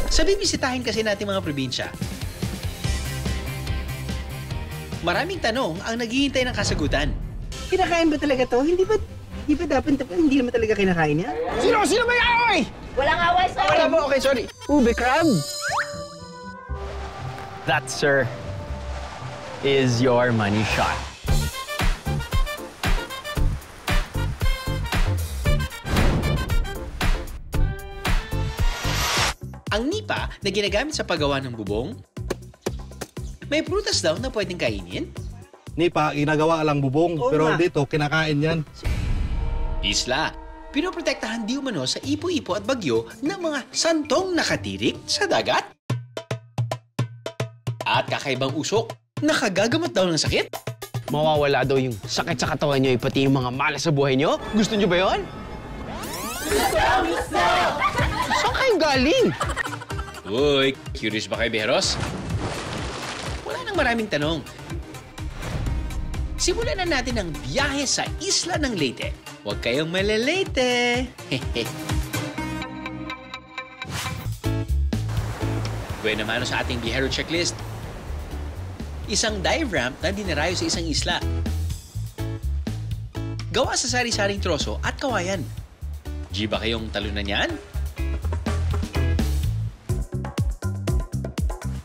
Sa bibisitahin kasi natin mga probinsya, maraming tanong ang naghihintay ng kasagutan. Kinakain ba talaga to? Hindi ba dapat, hindi naman talaga kinakain yan? Sino may away? Walang away, sir. Wala mo, okay, sorry. Ube crab! That, sir, is your money shot. Ang nipa na ginagamit sa paggawa ng bubong, may prutas daw na pwedeng kainin. Nipa, ginagawa lang bubong, Oo pero nga. dito, kinakain yan. Isla, pinoprotektahan di umano sa ipo-ipo at bagyo ng mga santong nakatirik sa dagat. At kakaibang usok, nakagagamot daw ng sakit. Mawawala daw yung sakit sa katawan nyo, pati yung mga malas sa buhay nyo. Gusto nyo ba yun? Saan kayo galing? Uy, curious ba kayo, Beros? Wala nang maraming tanong. Simulan na natin ang biyahe sa isla ng Leyte. Huwag kayong malilate. Bueno mano sa ating biyahero checklist. Isang dive ramp na dinarayo sa isang isla. Gawa sa sari-saring troso at kawayan. G ba kayong talunan yan?